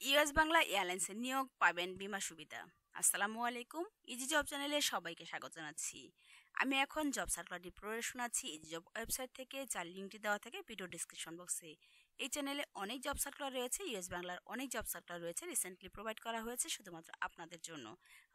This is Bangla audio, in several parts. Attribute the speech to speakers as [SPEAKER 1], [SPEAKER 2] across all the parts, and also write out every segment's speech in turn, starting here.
[SPEAKER 1] ইউএস বাংলা এয়ারলাইন্সের নিয়োগ পাবেন বিমা সুবিধা। আসসালামু আলাইকুম, ইজি জব চ্যানেলে সবাইকে স্বাগত জানাচ্ছি। আমি এখন জব সার্কুলারটি পড়ে শোনাচ্ছি ইজি জব ওয়েবসাইট থেকে, যার লিঙ্কটি দেওয়া থাকে ভিডিও ডিসক্রিপশন বক্সে। এই চ্যানেলে অনেক জব সার্কুলার রয়েছে, ইউএস বাংলার অনেক জব সার্কুলার রয়েছে, রিসেন্টলি প্রোভাইড করা হয়েছে শুধুমাত্র আপনাদের জন্য।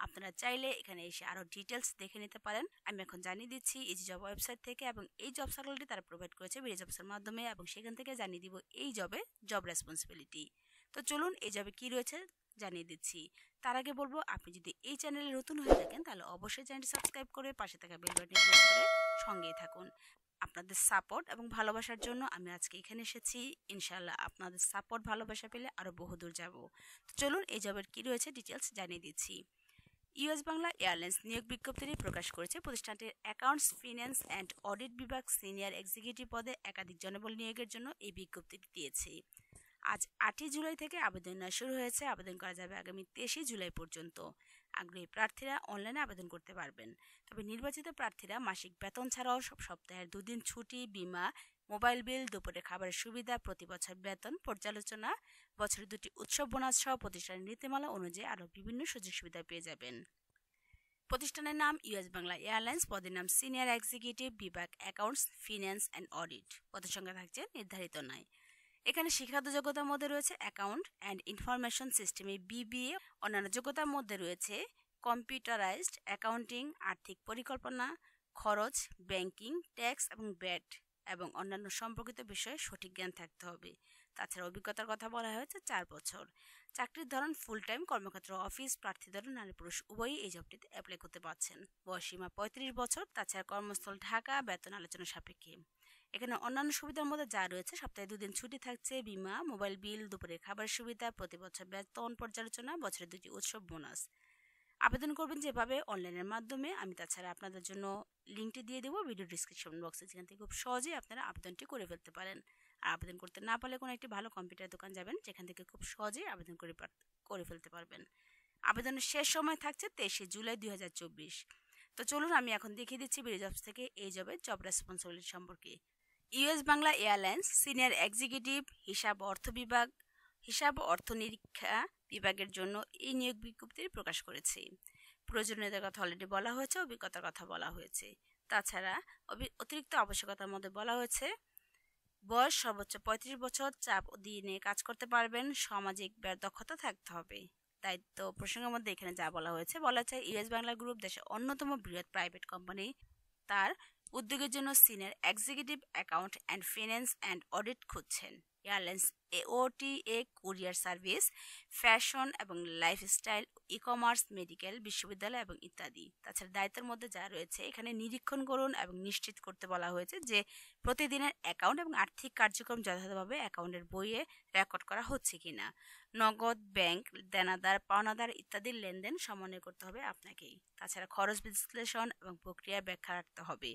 [SPEAKER 1] আপনারা চাইলে এখানে এসে আরও ডিটেলস দেখে নিতে পারেন। আমি এখন জানিয়ে দিচ্ছি ইজি জব ওয়েবসাইট থেকে, এবং এই জব সার্কুলারটি তারা প্রোভাইড করেছে ভিডিও জবসের মাধ্যমে, এবং সেখান থেকে জানিয়ে দিব এই জবে জব রেসপন্সিবিলিটি। তো চলুন এই জবে কি রয়েছে জানিয়ে দিচ্ছি। তার আগে বলবো, আপনি যদি এই চ্যানেলে নতুন হয়ে থাকেন তাহলে অবশ্যই চ্যানেলটি সাবস্ক্রাইব করে পাশে থাকা বেল বাটনটি প্রেস করে সঙ্গেই থাকুন। আপনাদের সাপোর্ট এবং ভালোবাসার জন্য আমি আজকে এখানে এসেছি। ইনশাআল্লাহ আপনাদের সাপোর্ট ভালোবাসা পেলে আরও বহুদূর যাব। তো চলুন এই জবের কি রয়েছে ডিটেলস জানিয়ে দিচ্ছি। ইউএস বাংলা এয়ারলাইন্স নিয়োগ বিজ্ঞপ্তিটি প্রকাশ করেছে। প্রতিষ্ঠানটির অ্যাকাউন্টস, ফিন্যান্স অ্যান্ড অডিট বিভাগ সিনিয়র এক্সিকিউটিভ পদে একাধিক জনবল নিয়োগের জন্য এই বিজ্ঞপ্তিটি দিয়েছে। আজ 8ই জুলাই থেকে আবেদন নেওয়া শুরু হয়েছে। আবেদন করা যাবে আগামী 23শে জুলাই পর্যন্ত। আগ্রহী প্রার্থীরা অনলাইনে আবেদন করতে পারবেন। তবে নির্বাচিত প্রার্থীরা মাসিক বেতন ছাড়াও সপ্তাহের 2 দিন ছুটি, বিমা, মোবাইল বিল, দুপুরে খাবারের সুবিধা, প্রতি বছর বেতন পর্যালোচনা, বছরে 2টি উৎসব বোনাস সহ প্রতিষ্ঠানের নীতিমালা অনুযায়ী আরও বিভিন্ন সুযোগ সুবিধা পেয়ে যাবেন। প্রতিষ্ঠানের নাম ইউএস বাংলা এয়ারলাইন্স, পদের নাম সিনিয়র এক্সিকিউটিভ, বিভাগ অ্যাকাউন্টস, ফিন্যান্স অ্যান্ড অডিট। পদের সংখ্যা থাকছে নির্ধারিত নয়। এখানে শিক্ষাগত যোগ্যতার মধ্যে রয়েছে অ্যাকাউন্ট অ্যান্ড ইনফরমেশন সিস্টেমে বিবিএ। অন্যান্য যোগ্যতার মধ্যে রয়েছে কম্পিউটারাইজড অ্যাকাউন্টিং, আর্থিক পরিকল্পনা, খরচ, ব্যাংকিং, ট্যাক্স এবং ব্যাট এবং অন্যান্য সম্পর্কিত বিষয়ে সঠিক জ্ঞান থাকতে হবে। তাছাড়া অভিজ্ঞতার কথা বলা হয়েছে 4 বছর। চাকরির ধরন ফুল টাইম, কর্মক্ষেত্র অফিস, প্রার্থী ধরন নারী পুরুষ উভয়ই এই জবটিতে অ্যাপ্লাই করতে পারছেন। বয়সীমা 35 বছর। তাছাড়া কর্মস্থল ঢাকা, বেতন আলোচনা সাপেক্ষে। এখানে অন্যান্য সুবিধার মধ্যে যা রয়েছে, সপ্তাহে 2 দিন ছুটি থাকছে, বিমা, মোবাইল বিল, দুপুরে খাবারের সুবিধা, প্রতি বছর বেতন পর্যালোচনা, বছরে 2টি উৎসব বোনাস। আবেদন করবেন যেভাবে, অনলাইনের মাধ্যমে। আমি তাছাড়া আপনাদের জন্য লিঙ্কটি দিয়ে দেবো ভিডিও ডিসক্রিপশন বক্সে, যেখান থেকে খুব সহজেই আপনারা আবেদনটি করে ফেলতে পারেন। আর আবেদন করতে না পারলে কোনো একটি ভালো কম্পিউটার দোকান যাবেন, যেখান থেকে খুব সহজেই আবেদন করে ফেলতে পারবেন। আবেদনের শেষ সময় থাকছে 23শে জুলাই 2024। তো চলুন আমি এখন দেখিয়ে দিচ্ছি ভিডিও জবস থেকে এই জব রেসপন্সিবিলিটি সম্পর্কে। US Bangla airlines senior executive হিসাব অর্থ নিরীক্ষা বিভাগের জন্য এই নিয়োগ বিজ্ঞপ্তি প্রকাশ করেছে। প্রয়োজনীয়তার কথা অলরেডি বলা হয়েছে, অভিজ্ঞতার কথা বলা হয়েছে। তাছাড়া অতিরিক্ত আবশ্যকতার মধ্যে বলা হয়েছে বয়স সর্বোচ্চ 35 বছর, চাপ অধীনে কাজ করতে পারবেন, সামাজিক দক্ষতা থাকতে হবে। দায়িত্ব প্রসঙ্গের মধ্যে এখানে যা বলা হয়েছে, ইউএস বাংলা গ্রুপ দেশের অন্যতম বৃহৎ প্রাইভেট কোম্পানি। তার উদ্যোগের জন্য senior executive account and finance and audit খুঁজছেন। Airlines OTA, courier service, fashion এবং লাইফস্টাইল, ই কমার্স, মেডিকেল, বিশ্ববিদ্যালয় এবং ইত্যাদি। তাছাড়া দায়িত্বের মধ্যে যা রয়েছে, এখানে নিরীক্ষণ করুন এবং নিশ্চিত করতে বলা হয়েছে যে প্রতিদিনের অ্যাকাউন্ট এবং আর্থিক কার্যক্রম যথাযথভাবে অ্যাকাউন্টের বইয়ে রেকর্ড করা হচ্ছে কিনা। নগদ, ব্যাংক, দেনাদার, পাওনাদার ইত্যাদির লেনদেন সমন্বয় করতে হবে আপনাকেই। তাছাড়া খরচ বিশ্লেষণ এবং প্রক্রিয়া ব্যাখ্যা রাখতে হবে।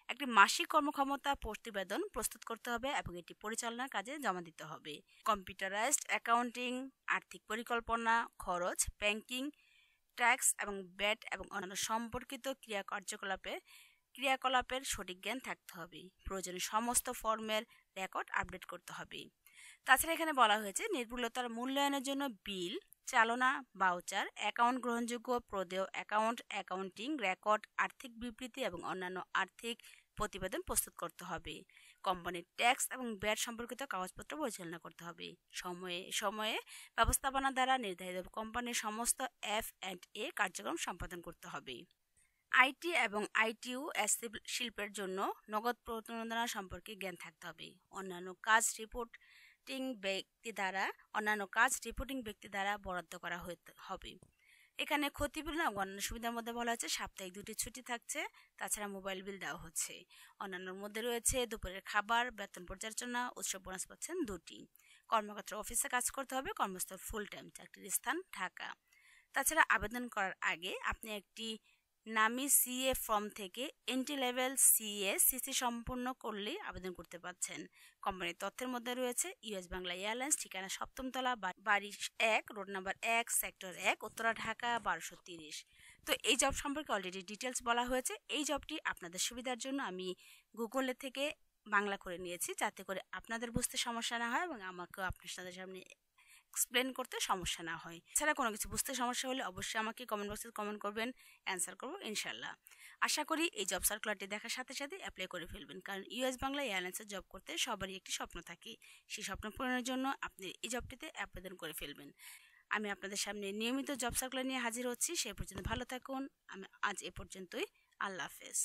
[SPEAKER 1] একটি মাসিক কর্মক্ষমতা প্রতিবেদন প্রস্তুত করতে হবে এবং এটি পরিচালনার কাজে জমা দিতে হবে। কম্পিউটারাইজড অ্যাকাউন্টিং, আর্থিক পরিকল্পনা, খরচ, ব্যাংকিং, ট্যাক্স এবং ব্যাট এবং অন্যান্য সম্পর্কিত ক্রিয়াকলাপের সঠিক জ্ঞান থাকতে হবে। প্রয়োজনীয় সমস্ত ফর্মের রেকর্ড আপডেট করতে হবে। তাছাড়া এখানে বলা হয়েছে নির্ভুলতার মূল্যায়নের জন্য বিল, চালনা, ভাউচার, অ্যাকাউন্ট গ্রহণযোগ্য, প্রদেয় অ্যাকাউন্ট, অ্যাকাউন্টিং রেকর্ড, আর্থিক বিবৃতি এবং অন্যান্য আর্থিক প্রতিবেদন প্রস্তুত করতে হবে। কোম্পানির ট্যাক্স এবং ব্যাট সম্পর্কিত কাগজপত্র পরিচালনা করতে হবে। সময়ে সময়ে ব্যবস্থাপনা দ্বারা নির্ধারিত কোম্পানির সমস্ত F&A কার্যক্রম সম্পাদন করতে হবে। আইটি এবং আইটিইউ শিল্পের জন্য নগদ প্রণোদনা সম্পর্কে জ্ঞান থাকতে হবে। অন্যান্য কাজ রিপোর্টিং ব্যক্তি দ্বারা বরাদ্দ করা হবে। এখানে ক্ষতিপূরণ এবং অন্যান্য সুবিধার মধ্যে বলা হচ্ছে সাপ্তাহিক 2টি ছুটি থাকছে। তাছাড়া মোবাইল বিল দেওয়া হচ্ছে। অন্যান্যর মধ্যে রয়েছে দুপুরের খাবার, বেতন পর্যালোচনা, উৎসব বোনাস পাচ্ছেন 2টি। কর্মক্ষেত্র অফিসে কাজ করতে হবে, কর্মস্থল ফুল টাইম, চাকরির স্থান ঢাকা। তাছাড়া আবেদন করার আগে আপনি একটি নামি সিএ ফর্ম থেকে এন্ট্রি লেভেল সিসি সম্পূর্ণ করলেই আবেদন করতে পারছেন। কোম্পানির তথ্যের মধ্যে রয়েছে ইউএস বাংলা এয়ারলাইন্স, ঠিকানা 7ম তলা, বাড়ি 1, road number 1, sector 1, Uttara, Dhaka 1230। তো এই জব সম্পর্কে অলরেডি ডিটেলস বলা হয়েছে। এই জবটি আপনাদের সুবিধার জন্য আমি গুগলে থেকে বাংলা করে নিয়েছি, যাতে করে আপনাদের বুঝতে সমস্যা না হয় এবং আমাকেও আপনার সামনে এক্সপ্লেন করতে সমস্যা না হয়। এছাড়া কোনো কিছু বুঝতে সমস্যা হলে অবশ্যই আমাকে কমেন্ট বক্সে কমেন্ট করবেন, অ্যান্সার করব ইনশাল্লাহ। আশা করি এই জব সার্কুলারটি দেখার সাথে সাথে অ্যাপ্লাই করে ফেলবেন, কারণ ইউএস বাংলা এয়ারলাইন্সে জব করতে সবারই একটি স্বপ্ন থাকে। সেই স্বপ্ন পূরণের জন্য আপনি এই জবটিতে আবেদন করে ফেলবেন। আমি আপনাদের সামনে নিয়মিত জব সার্কুলার নিয়ে হাজির হচ্ছি। সেই পর্যন্ত ভালো থাকুন। আমি আজ এ পর্যন্তই। আল্লাহ হাফেজ।